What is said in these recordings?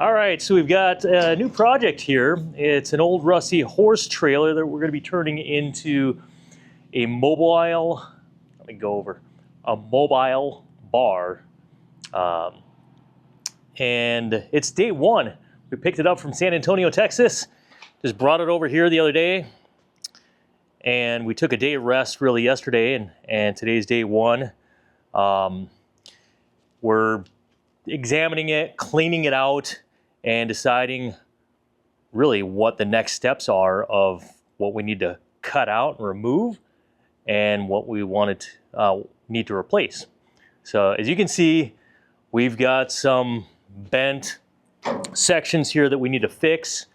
All right, so we've got a new project here. It's an old rusty horse trailer that we're going to be turning into a mobile, let me go over, a mobile bar. And it's day one. We picked it up from San Antonio, Texas. Just brought it over here the other day. And we took a day of rest really yesterday, and today's day one. We're examining it, cleaning it out, and deciding really what the next steps are of what we need to cut out and remove and what we need to replace. So as you can see, we've got some bent sections here that we need to fix.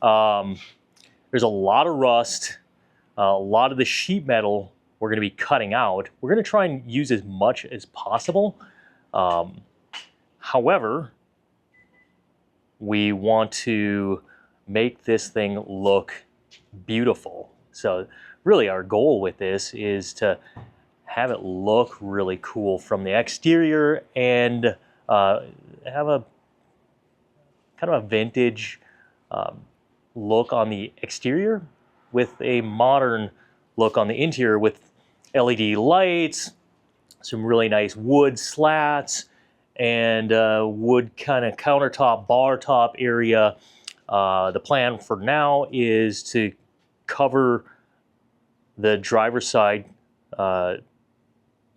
There's a lot of rust. A lot of the sheet metal we're going to be cutting out. We're going to try and use as much as possible. However, we want to make this thing look beautiful. So really our goal with this is to have it look really cool from the exterior and have a kind of a vintage look on the exterior with a modern look on the interior with LED lights, some really nice wood slats, and wood kind of countertop, bar top area. The plan for now is to cover the driver's side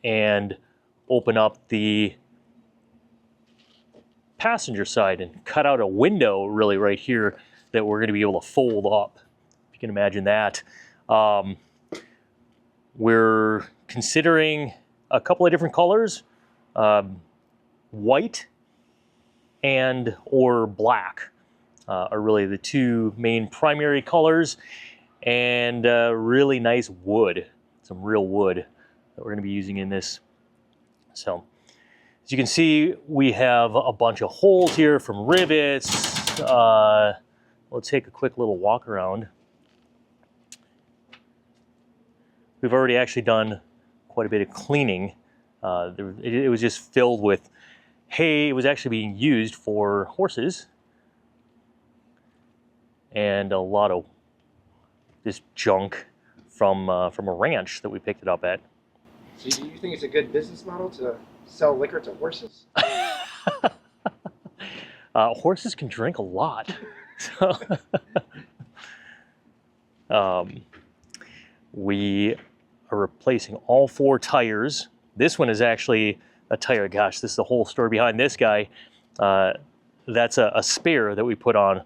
and open up the passenger side and cut out a window really right here that we're going to be able to fold up. If you can imagine that. We're considering a couple of different colors. White and or black are really the two main primary colors, and really nice wood, some real wood that we're going to be using in this. So as you can see, we have a bunch of holes here from rivets. We'll take a quick little walk around. We've already actually done quite a bit of cleaning. It was just filled with hay. It was actually being used for horses, and a lot of this junk from a ranch that we picked it up at. So do you think it's a good business model to sell liquor to horses? Horses can drink a lot. So, we are replacing all 4 tires. This one is actually a tire. Gosh, this is the whole story behind this guy. That's a spare that we put on,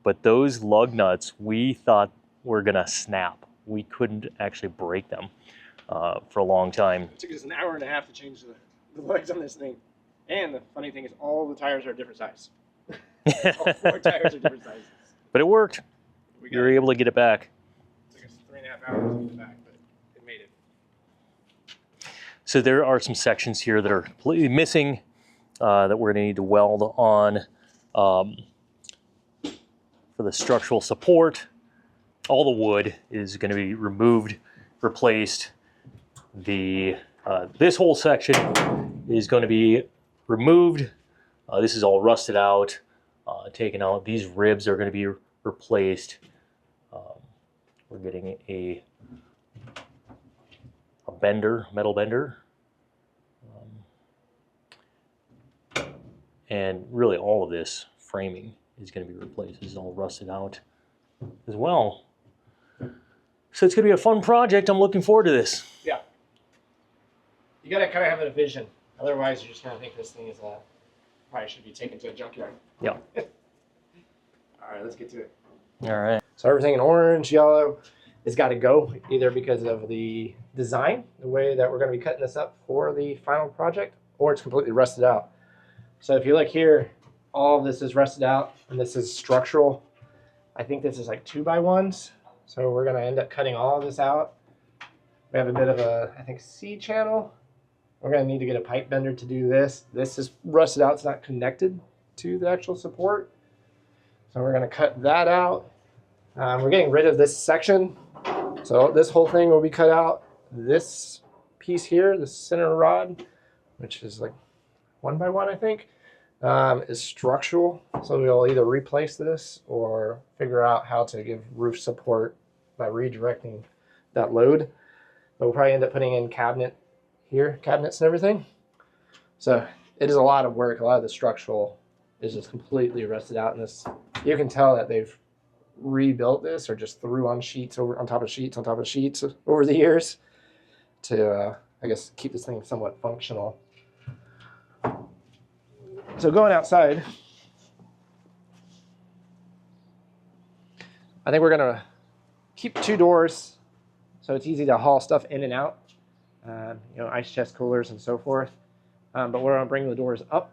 but those lug nuts we thought were gonna snap. We couldn't actually break them for a long time. It took us an hour and a half to change the lugs on this thing. And the funny thing is all the tires are a different size. All 4 tires are different sizes. But it worked. We were able to get it back. It took us 3.5 hours to get it back, but it made it. So there are some sections here that are completely missing that we're going to need to weld on for the structural support. All the wood is going to be removed, replaced. This whole section is going to be removed. This is all rusted out, taken out. These ribs are going to be replaced. We're getting a bender, metal bender. And really all of this framing is going to be replaced. This is all rusted out as well. So it's going to be a fun project. I'm looking forward to this. Yeah. You got to kind of have a vision. Otherwise, you're just going to think this thing is probably should be taken to a junkyard. Yeah. All right, let's get to it. All right. So everything in orange, yellow, has got to go, either because of the design, the way that we're going to be cutting this up for the final project, or it's completely rusted out. So if you look here, all of this is rusted out, and this is structural. I think this is like 2x1s. So we're going to end up cutting all of this out. We have a bit of a, I think, C channel. We're going to need to get a pipe bender to do this. This is rusted out. It's not connected to the actual support. So we're going to cut that out. We're getting rid of this section. So this whole thing will be cut out. This piece here, the center rod, which is like 1x1, I think, is structural. So we'll either replace this or figure out how to give roof support by redirecting that load. But we'll probably end up putting in cabinets and everything. So it is a lot of work. A lot of the structural is just completely rusted out in this. You can tell that they've rebuilt this or just threw on sheets on top of sheets over the years to, I guess, keep this thing somewhat functional. So going outside, I think we're gonna keep 2 doors so it's easy to haul stuff in and out, you know, ice chest coolers and so forth. But we're gonna bring the doors up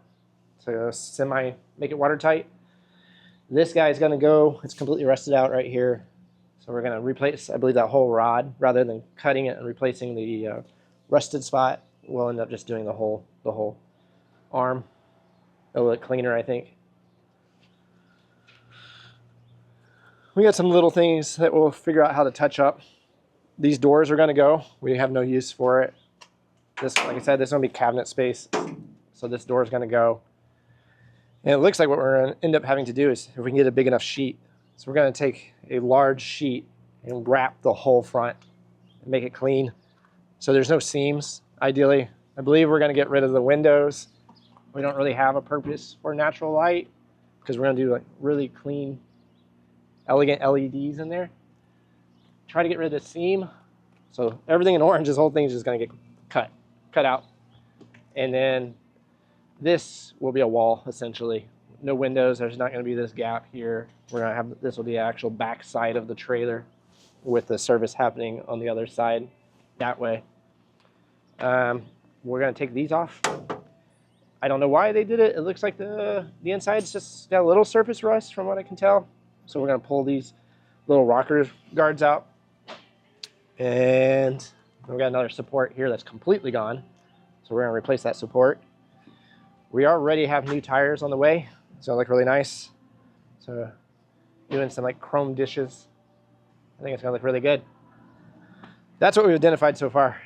to make it watertight. This guy is gonna go, it's completely rusted out right here. So we're gonna replace, I believe, that whole rod. Rather than cutting it and replacing the rusted spot, we'll end up just doing the whole arm. It'll look cleaner, I think. We got some little things that we'll figure out how to touch up. These doors are gonna go. We have no use for it. This, like I said, this is gonna be cabinet space. So this door is gonna go. And it looks like what we're gonna end up having to do is, if we can get a big enough sheet. So we're gonna take a large sheet and wrap the whole front and make it clean. So there's no seams, ideally. I believe we're gonna get rid of the windows. We don't really have a purpose for natural light because we're gonna do like really clean, elegant LEDs in there. Try to get rid of the seam. So everything in orange, this whole thing is just gonna get cut out. And then this will be a wall, essentially. No windows, there's not gonna be this gap here. We're gonna have, this will be the actual back side of the trailer with the service happening on the other side, that way. We're gonna take these off. I don't know why they did it. It looks like the inside's just got a little surface rust from what I can tell. So we're gonna pull these little rocker guards out. And we've got another support here that's completely gone. So we're gonna replace that support. We already have new tires on the way. So they look really nice. So doing some like chrome dishes. I think it's gonna look really good. That's what we've identified so far.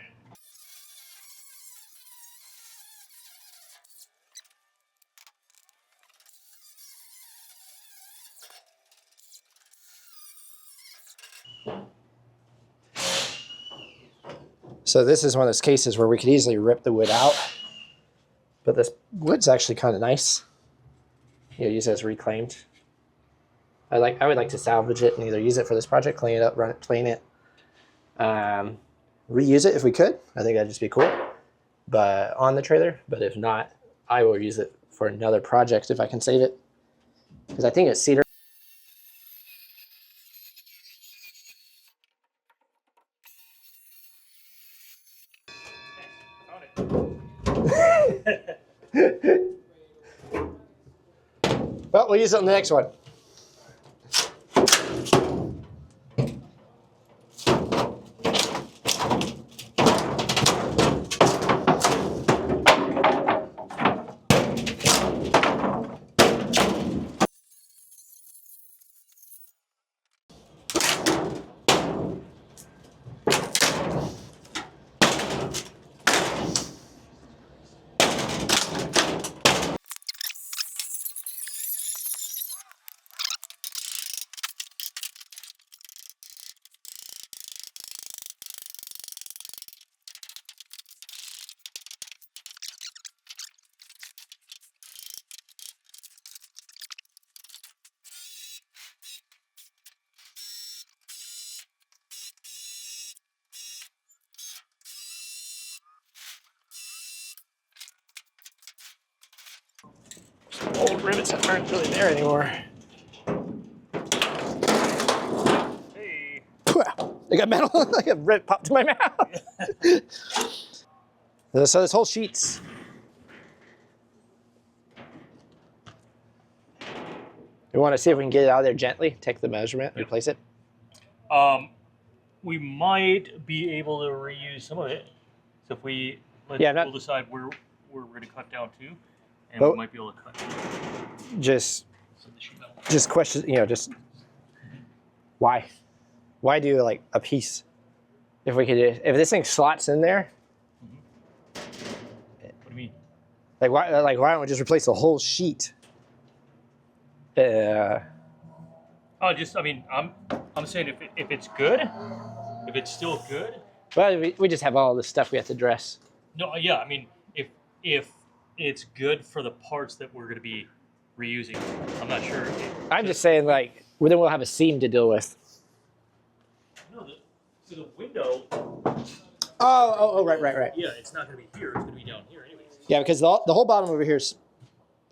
So this is one of those cases where we could easily rip the wood out, but this wood's actually kind of nice. You know, use it as reclaimed. I would like to salvage it and either use it for this project, clean it up, run it, clean it, reuse it if we could. I think that'd just be cool, but on the trailer. But if not, I will use it for another project if I can save it, because I think it's cedar. Well, we'll use it on the next one. Old rivets that aren't really there anymore. Hey. They got metal, like a rivet popped in my mouth. So this whole sheet's. We want to see if we can get it out of there gently, take the measurement, replace it. We might be able to reuse some of it. So if we'll decide where we're going to cut down to, and we might be able to cut. Just question, you know, just why do like a piece? If we could, if this thing slots in there. What do you mean? Like why don't we just replace the whole sheet? Oh, I mean, I'm saying if it's good, if it's still good. Well, we just have all this stuff we have to dress. No, yeah, I mean, if it's good for the parts that we're going to be reusing, I'm not sure. I'm just saying, like, well, then we'll have a seam to deal with. No, so the window. Oh, right. Yeah, it's not going to be here. It's going to be down here, anyways. Yeah, because the whole bottom over here is.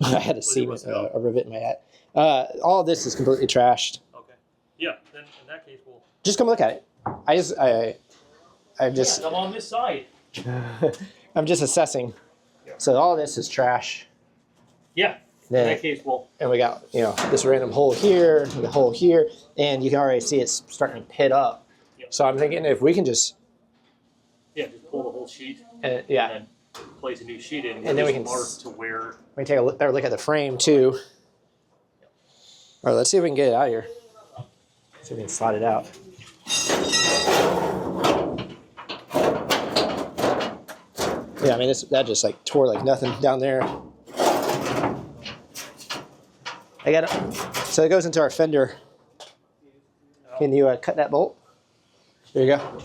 I had a seam, a rivet in my hat. All of this is completely trashed. Okay. Yeah. Then in that case, we'll just come look at it. I'm just. I'm on this side. I'm just assessing. Yeah. So all this is trash. Yeah. Then, in that case, we'll. And we got this random hole here, the hole here, and you can already see it's starting to pit up. Yep. So I'm thinking if we can just. Yeah, just pull the whole sheet. Yeah. And then place a new sheet in. And then we can mark to where. We can take a better look at the frame too. All right, let's see if we can get it out of here. See if we can slide it out. Yeah, I mean that just like tore like nothing down there. I got it. So it goes into our fender. Can you cut that bolt? There you go.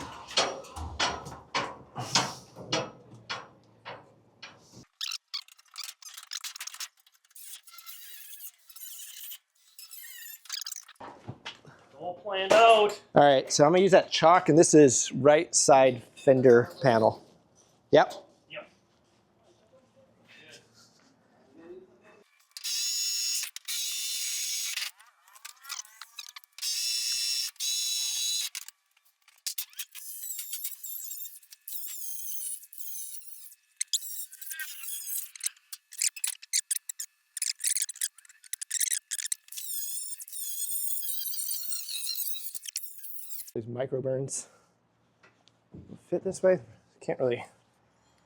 All planned out. All right, so I'm gonna use that chalk, and this is right side fender panel. Yep. Yep. These micro burns fit this way. Can't really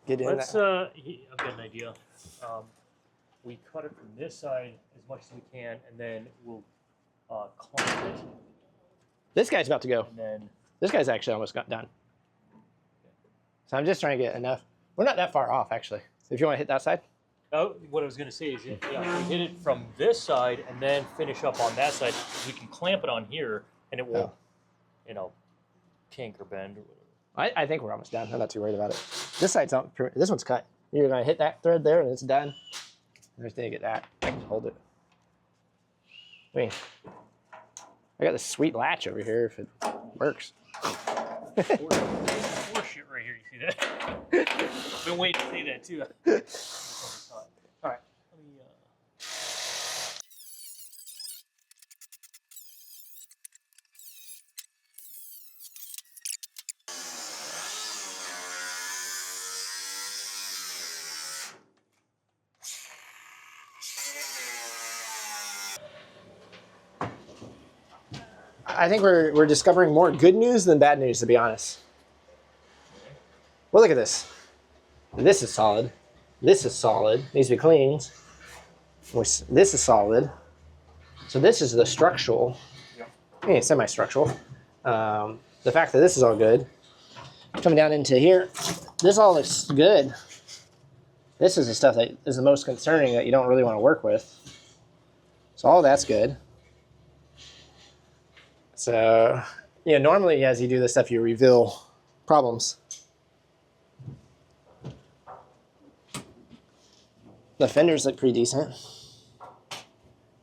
get in. Let's. I've got an idea. We cut it from this side as much as we can, and then we'll clamp it. This guy's about to go. And then. This guy's actually almost got done. So I'm just trying to get enough. We're not that far off, actually. So if you want to hit that side. Oh, what I was going to say is, yeah, we hit it from this side and then finish up on that side. We can clamp it on here, and it will, kink or bend or whatever. I think we're almost done. I'm not too worried about it. This side's not. This one's cut. You're gonna hit that thread there, and it's done. I just need to get that. I can hold it. I mean, I got this sweet latch over here if it works. Horse shit right here. You see that? Been waiting to say that too. All right. Let me. I think we're discovering more good news than bad news, to be honest. Well, look at this. This is solid. This is solid. Needs to be cleaned. This is solid. So this is the structural. Yeah, semi-structural. The fact that this is all good. Coming down into here, this all looks good. This is the stuff that is the most concerning that you don't really want to work with. So all that's good. So, yeah, normally as you do this stuff, you reveal problems. The fenders look pretty decent.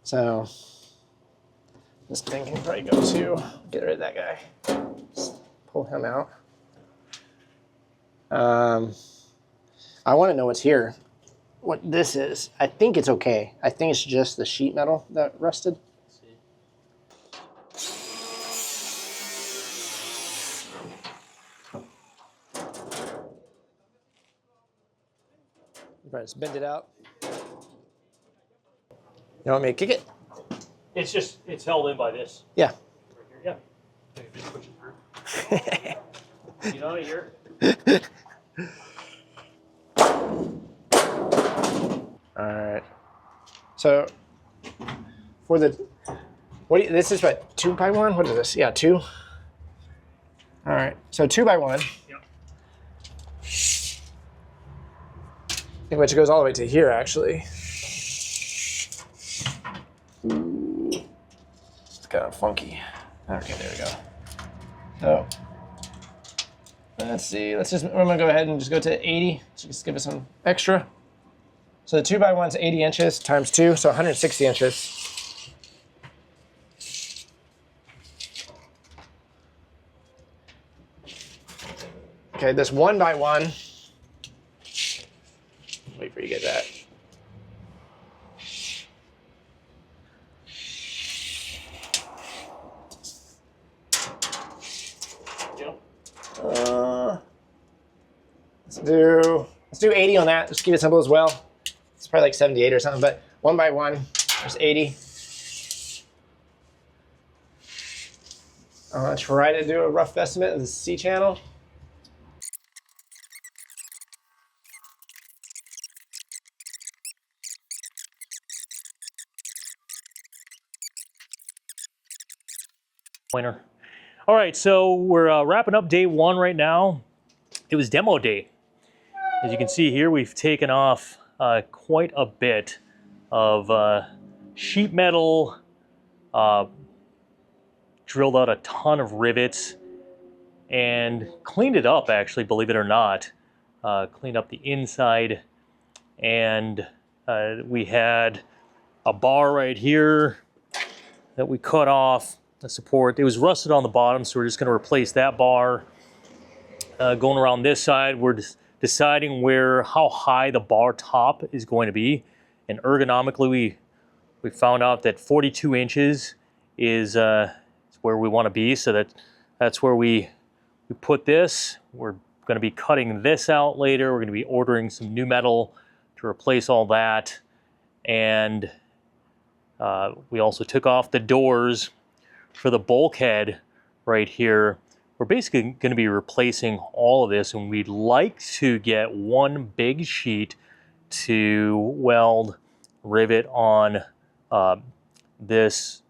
So, this thing can probably go too. Get rid of that guy. Just pull him out. I want to know what's here. What this is. I think it's okay. I think it's just the sheet metal that rusted. Right, just bend it out. You want me to kick it? It's held in by this. Yeah. Right here. Yeah. Just push it through. You know it here. All right. So for the this is what 2x1? What is this? Yeah, 2. All right. So 2x1. Yep. Which goes all the way to here, actually. Ooh. kind of funky. Okay, there we go. So let's see. I'm gonna go ahead and just go to 80. So just give it some extra. So the 2x1's 80 inches times 2, so 160 inches. Okay, this 1x1. Wait for you to get that. Let's do 80 on that. Just keep it simple as well. It's probably like 78 or something, but 1x1, there's 80. I'm gonna try to do a rough estimate of the C channel. Winner. All right, so we're wrapping up day 1 right now. It was demo day. As you can see here, we've taken off quite a bit of sheet metal, drilled out a ton of rivets, and cleaned it up, actually, believe it or not. Cleaned up the inside, and we had a bar right here that we cut off the support. It was rusted on the bottom, so we're just going to replace that bar. Going around this side, we're just deciding how high the bar top is going to be, and ergonomically we found out that 42 inches is where we want to be, so that's where we put this. We're going to be cutting this out later. We're going to be ordering some new metal to replace all that, and we also took off the doors for the bulkhead right here. We're basically going to be replacing all of this, and we'd like to get one big sheet to weld, rivet on this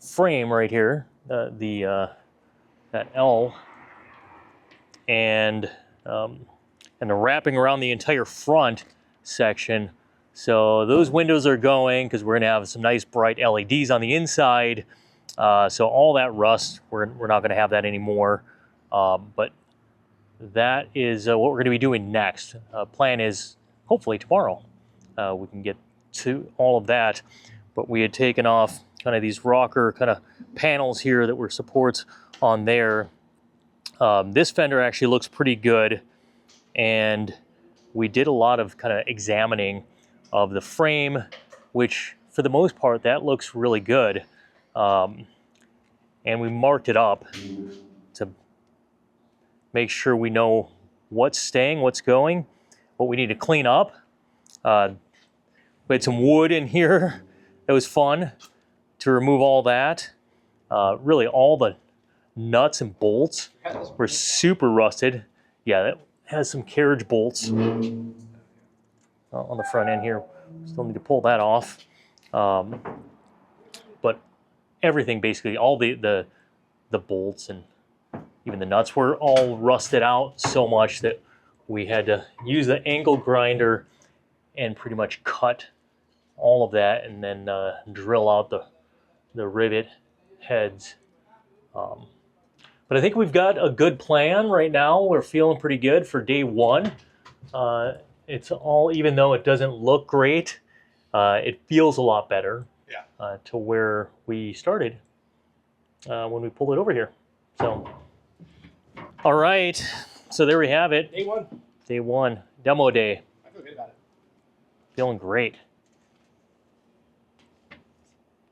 frame right here, that L, and wrapping around the entire front section. So those windows are going because we're going to have some nice bright LEDs on the inside. So all that rust, we're not going to have that anymore. But that is what we're going to be doing next. Plan is hopefully tomorrow we can get to all of that. But we had taken off kind of these rocker kind of panels here that were supports on there. This fender actually looks pretty good, and we did a lot of kind of examining of the frame, which for the most part that looks really good. And we marked it up to make sure we know what's staying, what's going, what we need to clean up. We had some wood in here. It was fun to remove all that. Really, all the nuts and bolts were super rusted. Yeah, that has some carriage bolts on the front end here. Still need to pull that off. But everything, basically, all the bolts and even the nuts were all rusted out so much that we had to use the angle grinder and pretty much cut all of that, and then drill out the rivet heads. But I think we've got a good plan right now. We're feeling pretty good for day 1. It's all, even though it doesn't look great, it feels a lot better. Yeah. To where we started when we pulled it over here. So, all right. So there we have it. Day 1. Day 1, demo day. I feel good about it. Feeling great.